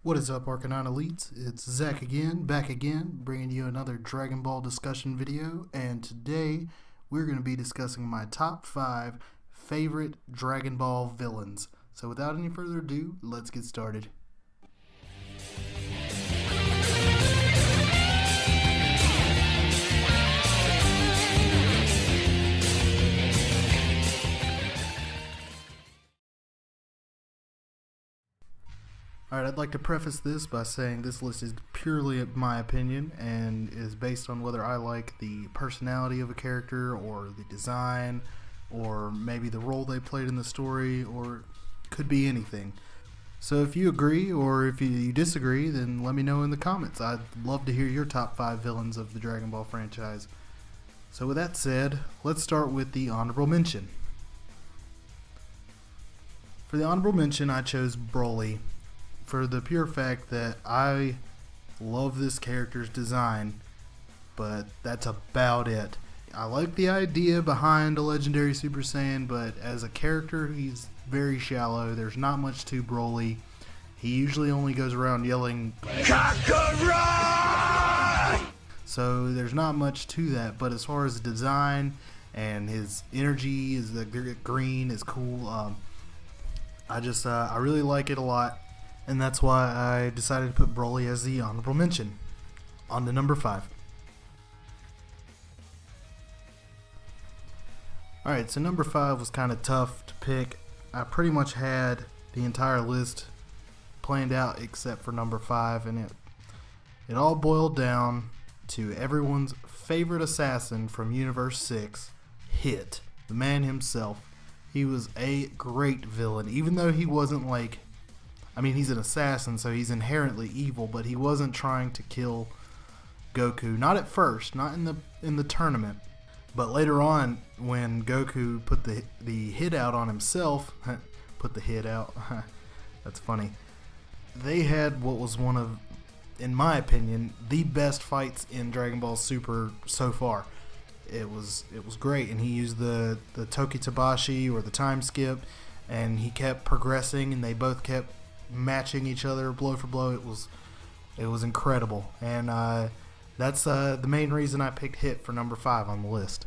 What is up, Arcanine Elites? It's Zach again, back again, bringing you another Dragon Ball discussion video, and today we're going to be discussing my top 5 favorite Dragon Ball villains. So without any further ado, let's get started. Alright, I'd like to preface this by saying this list is purely my opinion and is based on whether I like the personality of a character or the design or maybe the role they played in the story, or could be anything. So if you agree or if you disagree, then let me know in the comments. I'd love to hear your top 5 villains of the Dragon Ball franchise. So with that said, let's start with the honorable mention. For the honorable mention, I chose Broly, for the pure fact that I love this character's design, but that's about it. I like the idea behind a legendary Super Saiyan, but as a character, he's very shallow. There's not much to Broly. He usually only goes around yelling Kakarot! So there's not much to that, but as far as the design and his energy, is the green is cool. I really like it a lot. And that's why I decided to put Broly as the honorable mention. On to number 5. Alright, so number 5 was kind of tough to pick. I pretty much had the entire list planned out except for number 5, and it all boiled down to everyone's favorite assassin from Universe 6, Hit, the man himself. He was a great villain, even though he wasn't like... I mean, he's an assassin, so he's inherently evil, but he wasn't trying to kill Goku. Not at first, not in the tournament. But later on, when Goku put the hit out on himself, put the hit out, that's funny. They had what was one of, in my opinion, the best fights in Dragon Ball Super so far. It was great, and he used the Toki Tabashi, or the time skip, and he kept progressing, and they both kept matching each other blow for blow. It was incredible, and that's the main reason I picked Hit for number 5 on the list.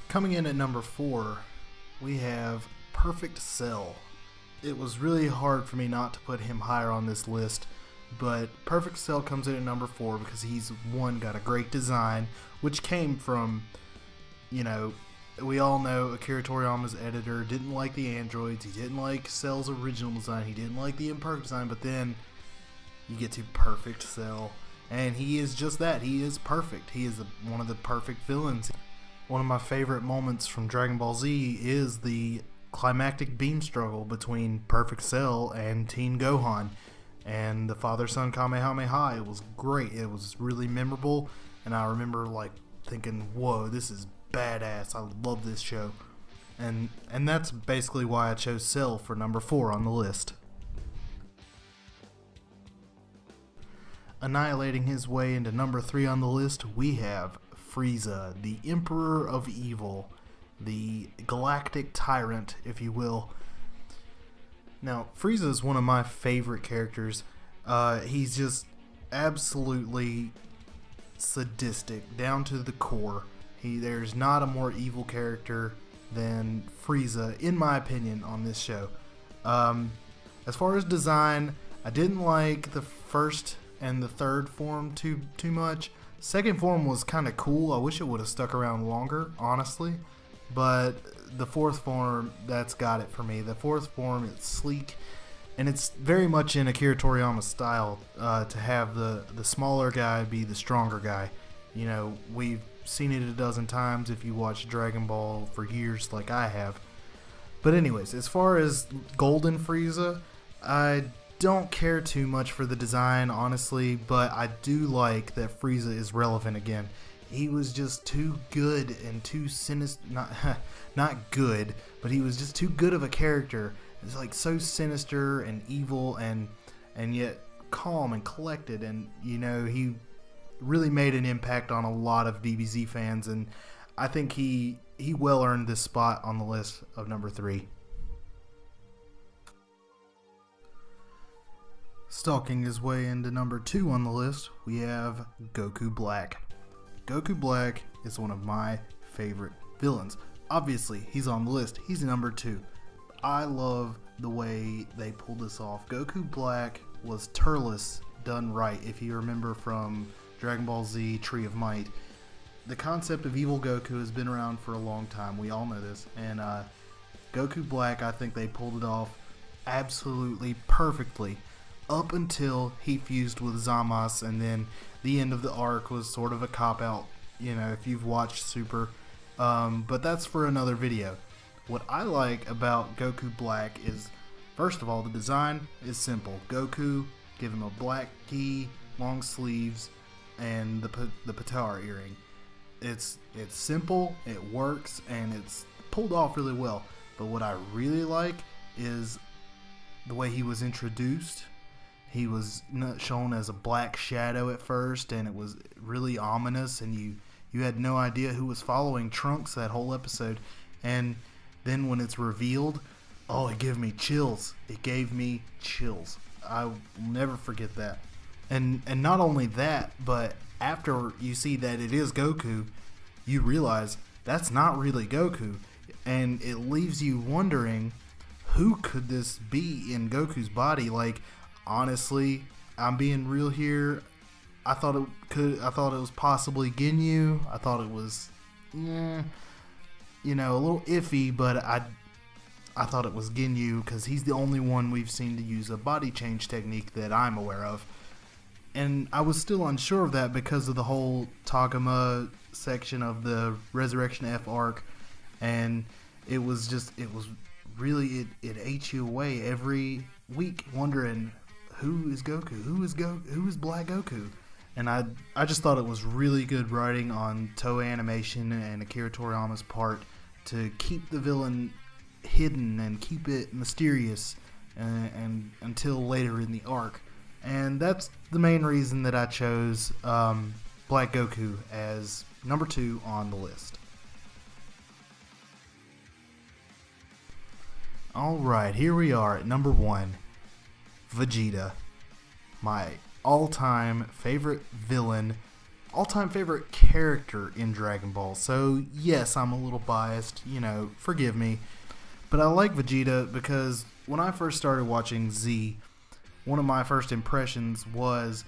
Coming in at number 4, we have Perfect Cell. It was really hard for me not to put him higher on this list, but Perfect Cell comes in at number 4 because he's got a great design, which came from, we all know Akira Toriyama's editor didn't like the androids, he didn't like Cell's original design, he didn't like the imperfect design, but then you get to Perfect Cell, and he is just that. He is perfect. He is one of the perfect villains. One of my favorite moments from Dragon Ball Z is the climactic beam struggle between Perfect Cell and Teen Gohan, and the father-son Kamehameha. It was great. It was really memorable, and I remember thinking, whoa, this is badass. I love this show. And that's basically why I chose Cell for number 4 on the list. Annihilating his way into number 3 on the list, we have Frieza, the Emperor of Evil, the galactic tyrant, if you will. Now, Frieza is one of my favorite characters. He's just absolutely sadistic, down to the core. There's not a more evil character than Frieza, in my opinion, on this show. As far as design, I didn't like the first and the third form too much. Second form was kind of cool. I wish it would have stuck around longer, honestly. But the fourth form, that's got it for me. The fourth form, it's sleek, and it's very much in Akira Toriyama's style to have the smaller guy be the stronger guy. We've seen it a dozen times if you watch Dragon Ball for years like I have. But anyways, as far as Golden Frieza, I don't care too much for the design, honestly, but I do like that Frieza is relevant again. He was just too good and too sinister, not good, but he was just too good of a character. It's so sinister and evil and yet calm and collected, and he really made an impact on a lot of DBZ fans, and I think he well earned this spot on the list of number 3. Stalking his way into number 2 on the list, we have Goku Black. Goku Black is one of my favorite villains. Obviously, he's on the list. He's number 2. I love the way they pulled this off. Goku Black was Turles done right, if you remember from Dragon Ball Z Tree of Might. The concept of evil Goku has been around for a long time. We all know this. And Goku Black, I think they pulled it off absolutely perfectly up until he fused with Zamasu, and then the end of the arc was sort of a cop-out, you know, if you've watched Super. But that's for another video. What I like about Goku Black is, first of all, the design is simple. Goku, give him a black gi, long sleeves, and the Patara earring. It's simple, it works, and it's pulled off really well. But what I really like is the way he was introduced. He was shown as a black shadow at first, and it was really ominous, and you had no idea who was following Trunks that whole episode. And then when it's revealed, oh, it gave me chills. It gave me chills. I will never forget that. And not only that, but after you see that it is Goku, you realize that's not really Goku. And it leaves you wondering, who could this be in Goku's body? Like, honestly, I'm being real here. I thought it was possibly Ginyu. I thought it was, a little iffy, but I thought it was Ginyu because he's the only one we've seen to use a body change technique that I'm aware of. And I was still unsure of that because of the whole Tagoma section of the Resurrection F arc, and it really ate you away every week wondering, who is Goku? Who is Black Goku? And I just thought it was really good writing on Toei Animation and Akira Toriyama's part to keep the villain hidden and keep it mysterious and until later in the arc. And that's the main reason that I chose Black Goku as number 2 on the list. Alright, here we are at number 1. Vegeta. My all-time favorite villain, all-time favorite character in Dragon Ball. So yes, I'm a little biased, forgive me. But I like Vegeta because when I first started watching Z, one of my first impressions was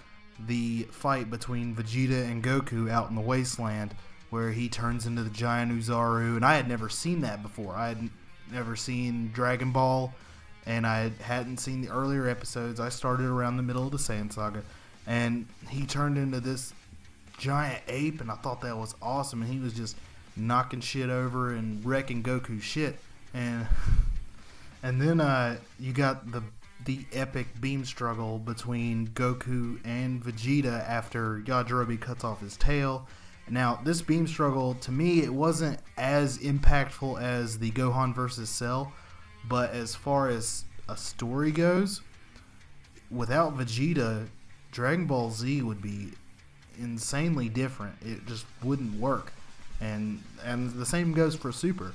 the fight between Vegeta and Goku out in the wasteland, where he turns into the giant Uzaru, and I had never seen that before. I had never seen Dragon Ball, and I hadn't seen the earlier episodes. I started around the middle of the Saiyan Saga, and he turned into this giant ape, and I thought that was awesome, and he was just knocking shit over and wrecking Goku's shit, and then you got the epic beam struggle between Goku and Vegeta after Yajirobe cuts off his tail. Now, this beam struggle, to me, it wasn't as impactful as the Gohan versus Cell, but as far as a story goes, without Vegeta, Dragon Ball Z would be insanely different. It just wouldn't work. And the same goes for Super.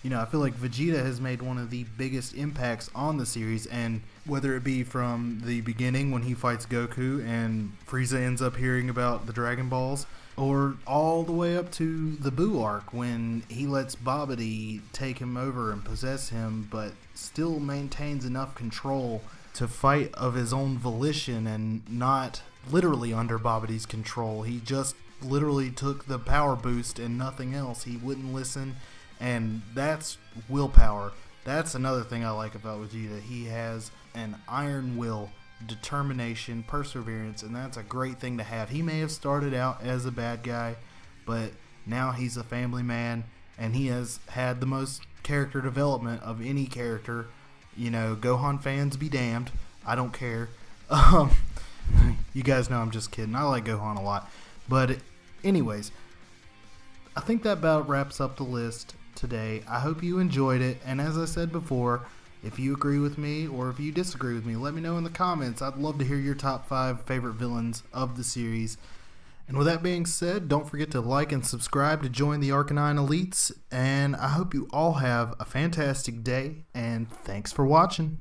I feel like Vegeta has made one of the biggest impacts on the series, and whether it be from the beginning when he fights Goku and Frieza ends up hearing about the Dragon Balls, or all the way up to the Buu arc when he lets Babidi take him over and possess him, but still maintains enough control to fight of his own volition and not literally under Babidi's control. He just literally took the power boost and nothing else. He wouldn't listen. And that's willpower. That's another thing I like about Vegeta. He has an iron will, determination, perseverance, and that's a great thing to have. He may have started out as a bad guy, but now he's a family man, and he has had the most character development of any character. Gohan fans be damned. I don't care. You guys know I'm just kidding. I like Gohan a lot. But anyways, I think that about wraps up the list today. I hope you enjoyed it, and as I said before, if you agree with me or if you disagree with me, let me know in the comments. I'd love to hear your top 5 favorite villains of the series. And with that being said, don't forget to like and subscribe to join the Arcanine Elites, and I hope you all have a fantastic day, and thanks for watching.